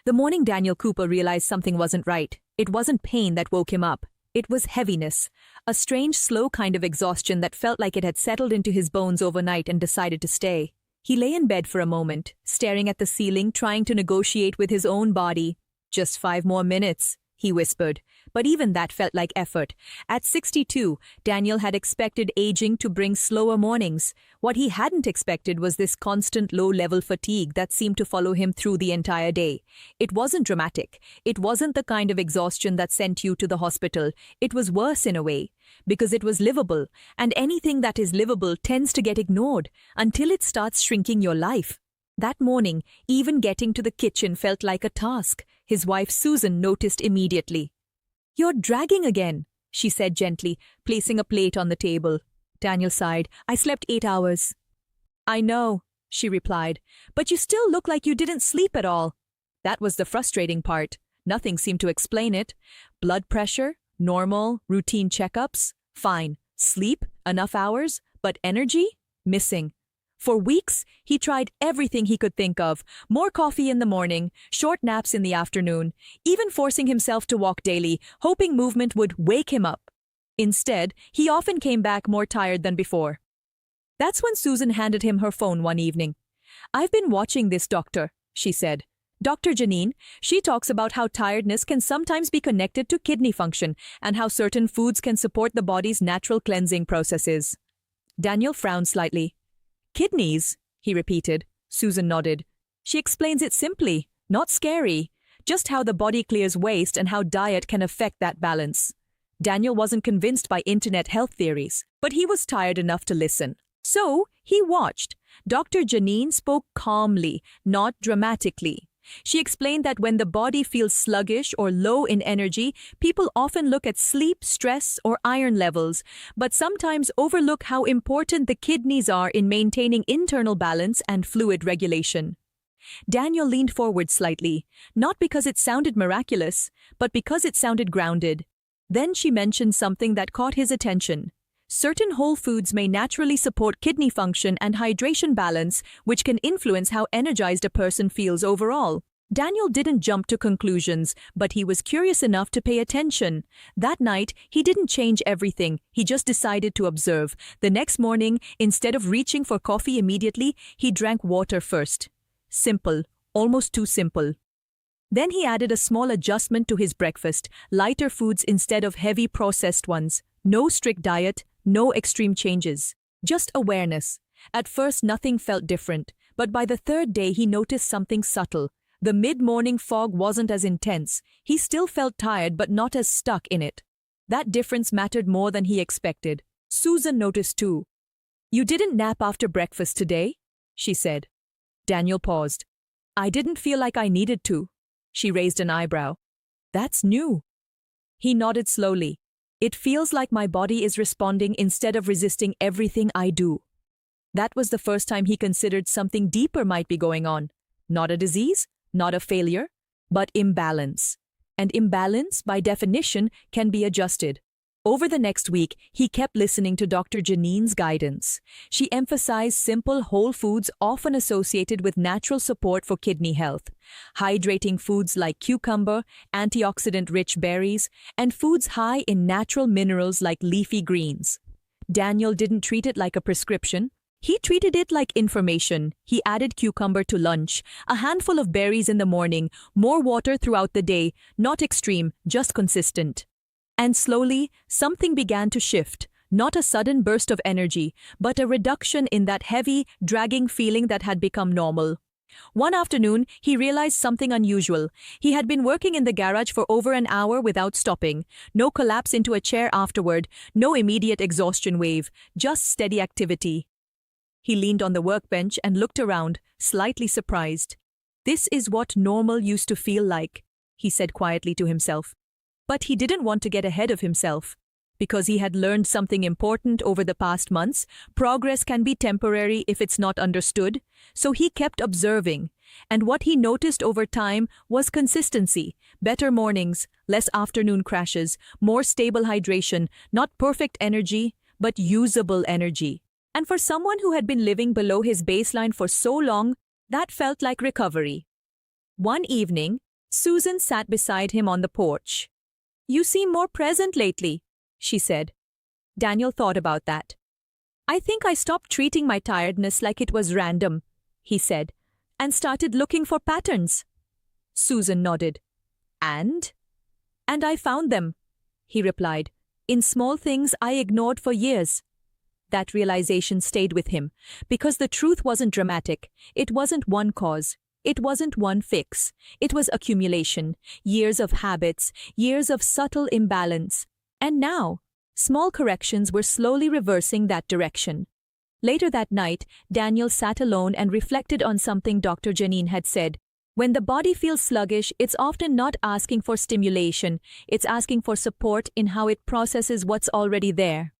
The morning Daniel Cooper realized something wasn't right. It wasn't pain that woke him up. It was heaviness, a strange, slow kind of exhaustion that felt like it had settled into his bones overnight and decided to stay. He lay in bed for a moment, staring at the ceiling, trying to negotiate with his own body. "Just 5 more minutes," he whispered. But even that felt like effort. At 62, Daniel had expected aging to bring slower mornings. What he hadn't expected was this constant low-level fatigue that seemed to follow him through the entire day. It wasn't dramatic. It wasn't the kind of exhaustion that sent you to the hospital. It was worse in a way, because it was livable, and anything that is livable tends to get ignored until it starts shrinking your life. That morning, even getting to the kitchen felt like a task. His wife Susan noticed immediately. "You're dragging again," she said gently, placing a plate on the table. Daniel sighed. "I slept 8 hours." "I know," she replied, "but you still look like you didn't sleep at all." That was the frustrating part. Nothing seemed to explain it. Blood pressure, normal, routine checkups, fine. Sleep, enough hours, but energy, missing. For weeks, he tried everything he could think of. More coffee in the morning, short naps in the afternoon, even forcing himself to walk daily, hoping movement would wake him up. Instead, he often came back more tired than before. That's when Susan handed him her phone one evening. "I've been watching this doctor," she said. "Dr. Janine, she talks about how tiredness can sometimes be connected to kidney function and how certain foods can support the body's natural cleansing processes." Daniel frowned slightly. "Kidneys?" he repeated. Susan nodded. "She explains it simply, not scary, just how the body clears waste and how diet can affect that balance." Daniel wasn't convinced by internet health theories, but he was tired enough to listen. So he watched. Dr. Janine spoke calmly, not dramatically. She explained that when the body feels sluggish or low in energy, people often look at sleep, stress, or iron levels, but sometimes overlook how important the kidneys are in maintaining internal balance and fluid regulation. Daniel leaned forward slightly, not because it sounded miraculous, but because it sounded grounded. Then she mentioned something that caught his attention. Certain whole foods may naturally support kidney function and hydration balance, which can influence how energized a person feels overall. Daniel didn't jump to conclusions, but he was curious enough to pay attention. That night, he didn't change everything, he just decided to observe. The next morning, instead of reaching for coffee immediately, he drank water first. Simple, almost too simple. Then he added a small adjustment to his breakfast, lighter foods instead of heavy processed ones. No strict diet, no extreme changes, just awareness. At first nothing felt different, but by the 3rd day he noticed something subtle. The mid-morning fog wasn't as intense. He still felt tired but not as stuck in it. That difference mattered more than he expected. Susan noticed too. "You didn't nap after breakfast today?" she said. Daniel paused. "I didn't feel like I needed to." She raised an eyebrow. "That's new." He nodded slowly. "It feels like my body is responding instead of resisting everything I do." That was the first time he considered something deeper might be going on. Not a disease, not a failure, but imbalance. And imbalance, by definition, can be adjusted. Over the next week, he kept listening to Dr. Janine's guidance. She emphasized simple whole foods often associated with natural support for kidney health, hydrating foods like cucumber, antioxidant-rich berries, and foods high in natural minerals like leafy greens. Daniel didn't treat it like a prescription. He treated it like information. He added cucumber to lunch, a handful of berries in the morning, more water throughout the day, not extreme, just consistent. And slowly, something began to shift. Not a sudden burst of energy, but a reduction in that heavy, dragging feeling that had become normal. One afternoon, he realized something unusual. He had been working in the garage for over an hour without stopping. No collapse into a chair afterward, no immediate exhaustion wave, just steady activity. He leaned on the workbench and looked around, slightly surprised. "This is what normal used to feel like," he said quietly to himself. But he didn't want to get ahead of himself. Because he had learned something important over the past months, progress can be temporary if it's not understood, so he kept observing. And what he noticed over time was consistency, better mornings, less afternoon crashes, more stable hydration, not perfect energy, but usable energy. And for someone who had been living below his baseline for so long, that felt like recovery. One evening, Susan sat beside him on the porch. "You seem more present lately," she said. Daniel thought about that. "I think I stopped treating my tiredness like it was random," he said, "and started looking for patterns." Susan nodded. "And?" "And I found them," he replied, "in small things I ignored for years." That realization stayed with him, because the truth wasn't dramatic. It wasn't one cause. It wasn't one fix. It was accumulation, years of habits, years of subtle imbalance. And now, small corrections were slowly reversing that direction. Later that night, Daniel sat alone and reflected on something Dr. Janine had said. When the body feels sluggish, it's often not asking for stimulation, it's asking for support in how it processes what's already there.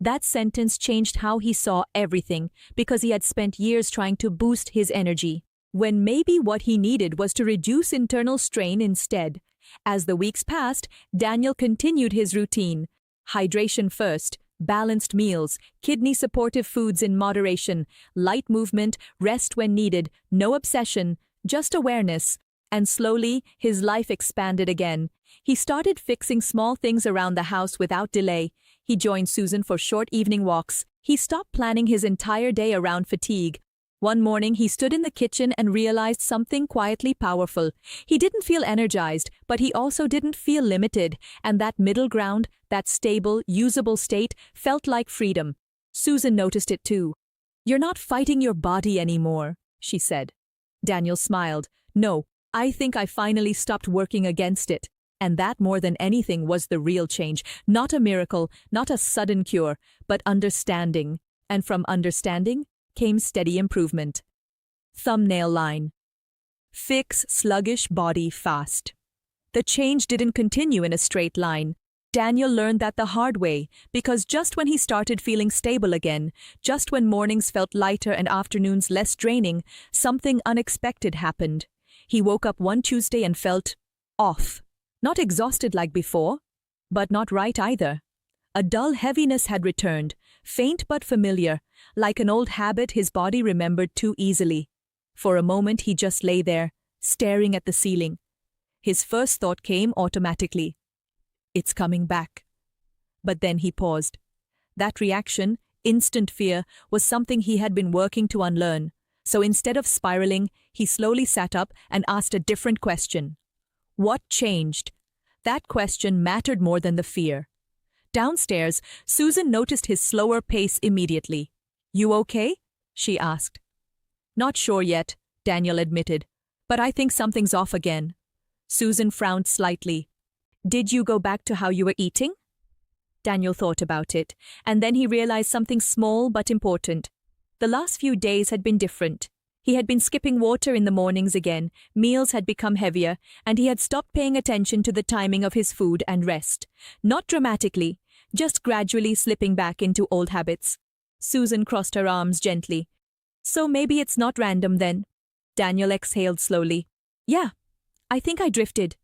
That sentence changed how he saw everything, because he had spent years trying to boost his energy, when maybe what he needed was to reduce internal strain instead. As the weeks passed, Daniel continued his routine. Hydration first, balanced meals, kidney-supportive foods in moderation, light movement, rest when needed, no obsession, just awareness. And slowly, his life expanded again. He started fixing small things around the house without delay. He joined Susan for short evening walks. He stopped planning his entire day around fatigue. One morning, he stood in the kitchen and realized something quietly powerful. He didn't feel energized, but he also didn't feel limited, and that middle ground, that stable, usable state, felt like freedom. Susan noticed it too. "You're not fighting your body anymore," she said. Daniel smiled. "No, I think I finally stopped working against it." And that, more than anything, was the real change. Not a miracle, not a sudden cure, but understanding. And from understanding came steady improvement. Thumbnail line. Fix sluggish body fast. The change didn't continue in a straight line. Daniel learned that the hard way, because just when he started feeling stable again, just when mornings felt lighter and afternoons less draining, something unexpected happened. He woke up one Tuesday and felt off. Not exhausted like before, but not right either. A dull heaviness had returned, faint but familiar, like an old habit his body remembered too easily. For a moment he just lay there, staring at the ceiling. His first thought came automatically. It's coming back. But then he paused. That reaction, instant fear, was something he had been working to unlearn. So instead of spiraling, he slowly sat up and asked a different question. What changed? That question mattered more than the fear. Downstairs, Susan noticed his slower pace immediately. "You okay?" she asked. "Not sure yet," Daniel admitted, "but I think something's off again." Susan frowned slightly. "Did you go back to how you were eating?" Daniel thought about it, and then he realized something small but important. The last few days had been different. He had been skipping water in the mornings again, meals had become heavier, and he had stopped paying attention to the timing of his food and rest. Not dramatically, just gradually slipping back into old habits. Susan crossed her arms gently. "So maybe it's not random then." Daniel exhaled slowly. "Yeah, I think I drifted."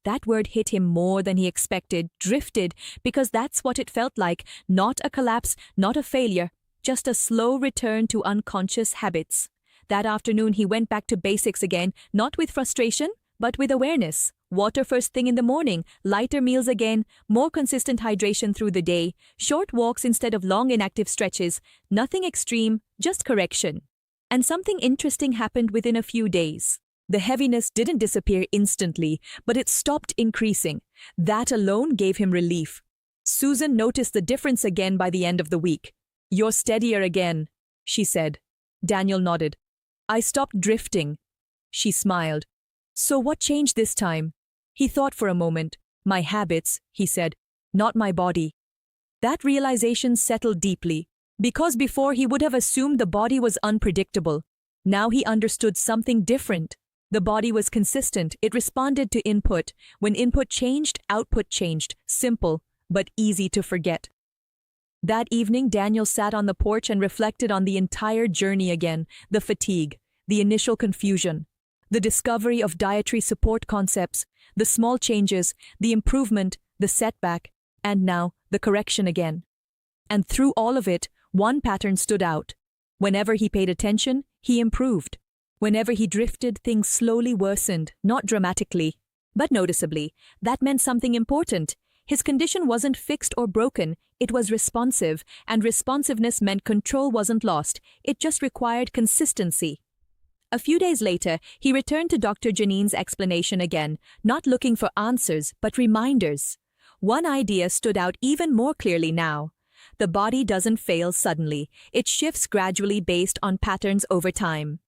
That word hit him more than he expected, drifted, because that's what it felt like, not a collapse, not a failure, just a slow return to unconscious habits. That afternoon he went back to basics again, not with frustration, but with awareness. Water first thing in the morning, lighter meals again, more consistent hydration through the day, short walks instead of long inactive stretches, nothing extreme, just correction. And something interesting happened within a few days. The heaviness didn't disappear instantly, but it stopped increasing. That alone gave him relief. Susan noticed the difference again by the end of the week. "You're steadier again," she said. Daniel nodded. "I stopped drifting." She smiled. "So what changed this time?" He thought for a moment. "My habits," he said, "not my body." That realization settled deeply, because before he would have assumed the body was unpredictable. Now he understood something different. The body was consistent, it responded to input. When input changed, output changed. Simple, but easy to forget. That evening, Daniel sat on the porch and reflected on the entire journey again, the fatigue, the initial confusion, the discovery of dietary support concepts, the small changes, the improvement, the setback, and now the correction again. And through all of it, one pattern stood out. Whenever he paid attention, he improved. Whenever he drifted, things slowly worsened, not dramatically, but noticeably. That meant something important. His condition wasn't fixed or broken, it was responsive, and responsiveness meant control wasn't lost, it just required consistency. A few days later, he returned to Dr. Janine's explanation again, not looking for answers, but reminders. One idea stood out even more clearly now. The body doesn't fail suddenly, it shifts gradually based on patterns over time.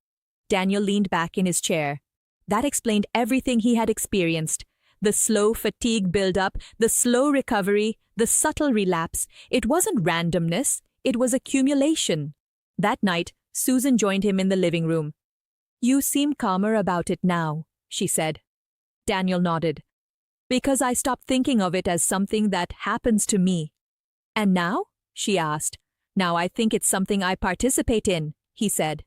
Daniel leaned back in his chair. That explained everything he had experienced. The slow fatigue build-up, the slow recovery, the subtle relapse. It wasn't randomness, it was accumulation. That night, Susan joined him in the living room. "You seem calmer about it now," she said. Daniel nodded. "Because I stopped thinking of it as something that happens to me." "And now?" she asked. "Now I think it's something I participate in," he said.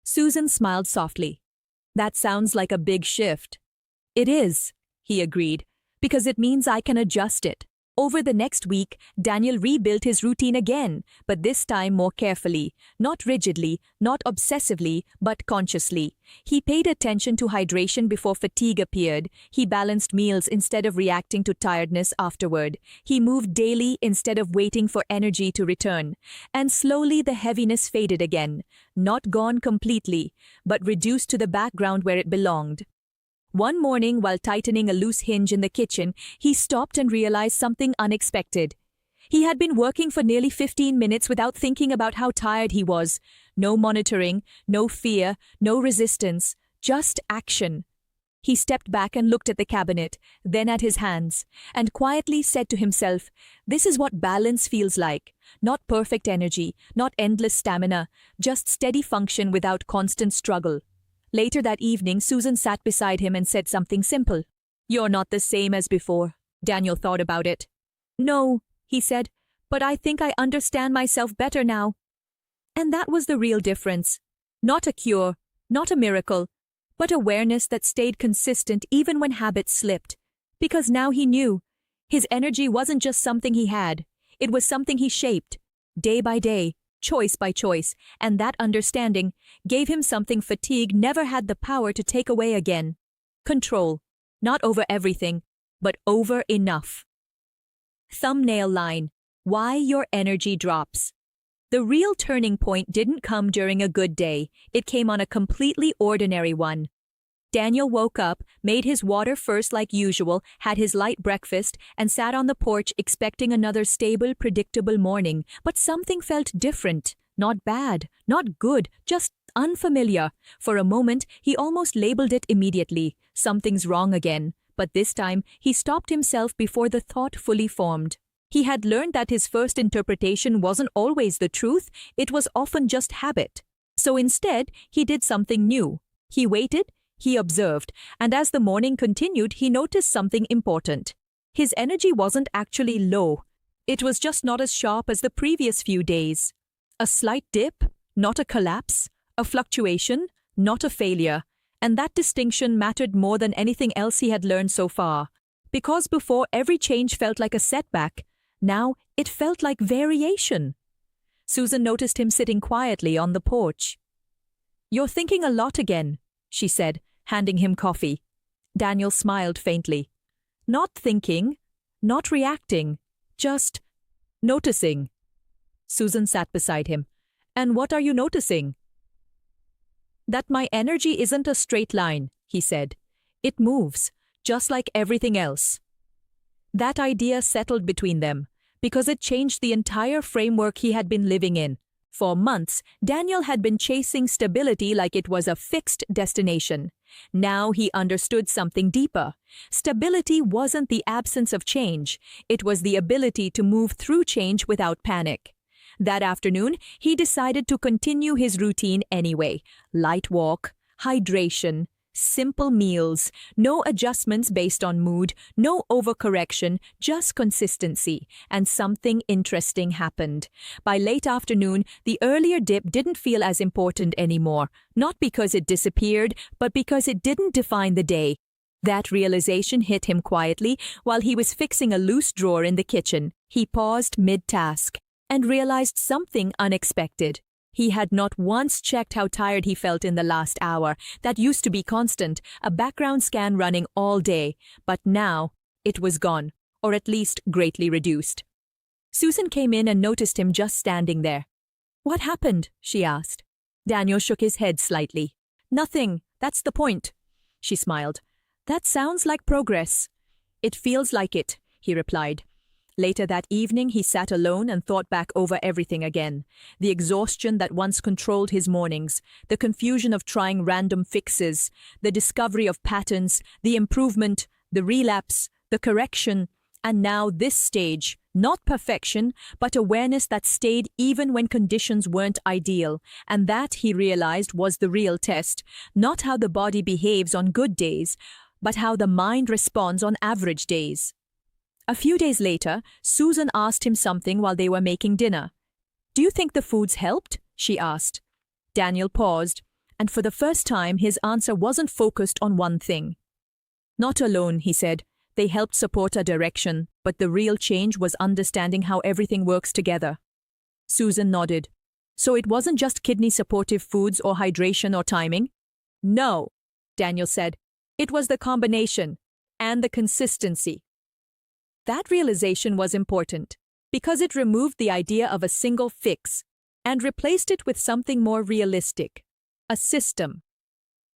Susan smiled softly. "That sounds like a big shift." "It is," he agreed, "because it means I can adjust it." Over the next week, Daniel rebuilt his routine again, but this time more carefully, not rigidly, not obsessively, but consciously. He paid attention to hydration before fatigue appeared. He balanced meals instead of reacting to tiredness afterward. He moved daily instead of waiting for energy to return. And slowly the heaviness faded again, not gone completely, but reduced to the background where it belonged. One morning, while tightening a loose hinge in the kitchen, he stopped and realized something unexpected. He had been working for nearly 15 minutes without thinking about how tired he was. No monitoring, no fear, no resistance, just action. He stepped back and looked at the cabinet, then at his hands, and quietly said to himself, "This is what balance feels like. Not perfect energy, not endless stamina, just steady function without constant struggle." Later that evening, Susan sat beside him and said something simple. "You're not the same as before." Daniel thought about it. "No," he said, "but I think I understand myself better now." And that was the real difference. Not a cure, not a miracle, but awareness that stayed consistent even when habits slipped. Because now he knew. His energy wasn't just something he had. It was something he shaped, day by day, choice by choice, and that understanding gave him something fatigue never had the power to take away again. Control, not over everything, but over enough. Thumbnail line: Why your energy drops. The real turning point didn't come during a good day, it came on a completely ordinary one. Daniel woke up, made his water first like usual, had his light breakfast, and sat on the porch expecting another stable, predictable morning. But something felt different. Not bad, not good, just unfamiliar. For a moment, he almost labeled it immediately. Something's wrong again. But this time, he stopped himself before the thought fully formed. He had learned that his first interpretation wasn't always the truth, it was often just habit. So instead, he did something new. He waited, he observed, and as the morning continued, he noticed something important. His energy wasn't actually low. It was just not as sharp as the previous few days. A slight dip, not a collapse. A fluctuation, not a failure. And that distinction mattered more than anything else he had learned so far. Because before, every change felt like a setback. Now, it felt like variation. Susan noticed him sitting quietly on the porch. "You're thinking a lot again," she said, handing him coffee. Daniel smiled faintly. "Not thinking, not reacting, just noticing." Susan sat beside him. "And what are you noticing?" "That my energy isn't a straight line," he said. "It moves, just like everything else." That idea settled between them, because it changed the entire framework he had been living in. For months, Daniel had been chasing stability like it was a fixed destination. Now he understood something deeper. Stability wasn't the absence of change. It was the ability to move through change without panic. That afternoon, he decided to continue his routine anyway. Light walk, hydration, simple meals, no adjustments based on mood, no overcorrection, just consistency. And something interesting happened. By late afternoon, the earlier dip didn't feel as important anymore, not because it disappeared, but because it didn't define the day. That realization hit him quietly while he was fixing a loose drawer in the kitchen. He paused mid-task and realized something unexpected. He had not once checked how tired he felt in the last hour. That used to be constant, a background scan running all day. But now, it was gone, or at least greatly reduced. Susan came in and noticed him just standing there. "What happened?" she asked. Daniel shook his head slightly. "Nothing, that's the point," she smiled. "That sounds like progress." "It feels like it," he replied. Later that evening, he sat alone and thought back over everything again. The exhaustion that once controlled his mornings, the confusion of trying random fixes, the discovery of patterns, the improvement, the relapse, the correction, and now this stage, not perfection, but awareness that stayed even when conditions weren't ideal. And that, he realized, was the real test, not how the body behaves on good days, but how the mind responds on average days. A few days later, Susan asked him something while they were making dinner. "Do you think the foods helped?" she asked. Daniel paused, and for the first time his answer wasn't focused on one thing. "Not alone," he said. "They helped support a direction, but the real change was understanding how everything works together." Susan nodded. "So it wasn't just kidney-supportive foods or hydration or timing?" "No," Daniel said. "It was the combination and the consistency." That realization was important, because it removed the idea of a single fix and replaced it with something more realistic, a system.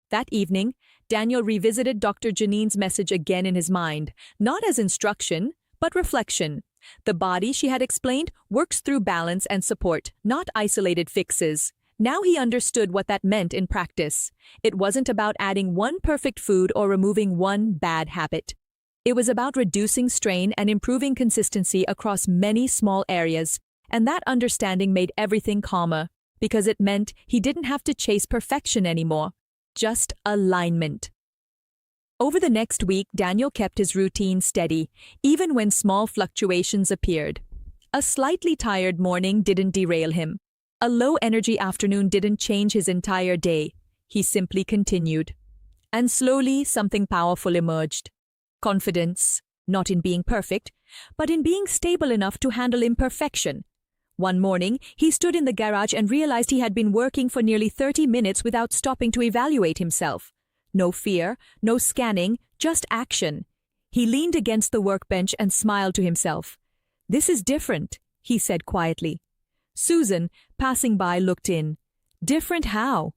That evening, Daniel revisited Dr. Janine's message again in his mind, not as instruction, but reflection. The body, she had explained, works through balance and support, not isolated fixes. Now he understood what that meant in practice. It wasn't about adding one perfect food or removing one bad habit. It was about reducing strain and improving consistency across many small areas, and that understanding made everything calmer, because it meant he didn't have to chase perfection anymore, just alignment. Over the next week, Daniel kept his routine steady, even when small fluctuations appeared. A slightly tired morning didn't derail him. A low-energy afternoon didn't change his entire day. He simply continued. And slowly, something powerful emerged. Confidence, not in being perfect, but in being stable enough to handle imperfection. One morning, he stood in the garage and realized he had been working for nearly 30 minutes without stopping to evaluate himself. No fear, no scanning, just action. He leaned against the workbench and smiled to himself. "This is different," he said quietly. Susan, passing by, looked in. "Different how?"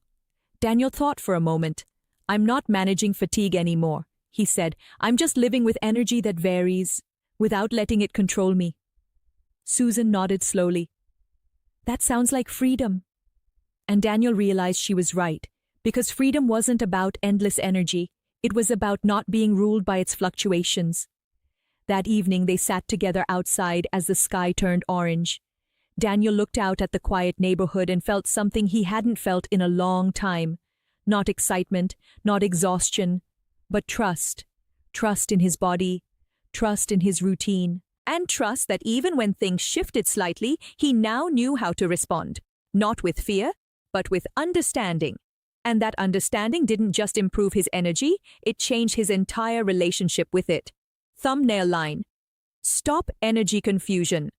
Daniel thought for a moment. "I'm not managing fatigue anymore," he said. "I'm just living with energy that varies, without letting it control me." Susan nodded slowly. "That sounds like freedom." And Daniel realized she was right, because freedom wasn't about endless energy. It was about not being ruled by its fluctuations. That evening they sat together outside as the sky turned orange. Daniel looked out at the quiet neighborhood and felt something he hadn't felt in a long time. Not excitement, not exhaustion, but trust. Trust in his body, trust in his routine, and trust that even when things shifted slightly, he now knew how to respond. Not with fear, but with understanding. And that understanding didn't just improve his energy, it changed his entire relationship with it. Thumbnail line. Stop energy confusion.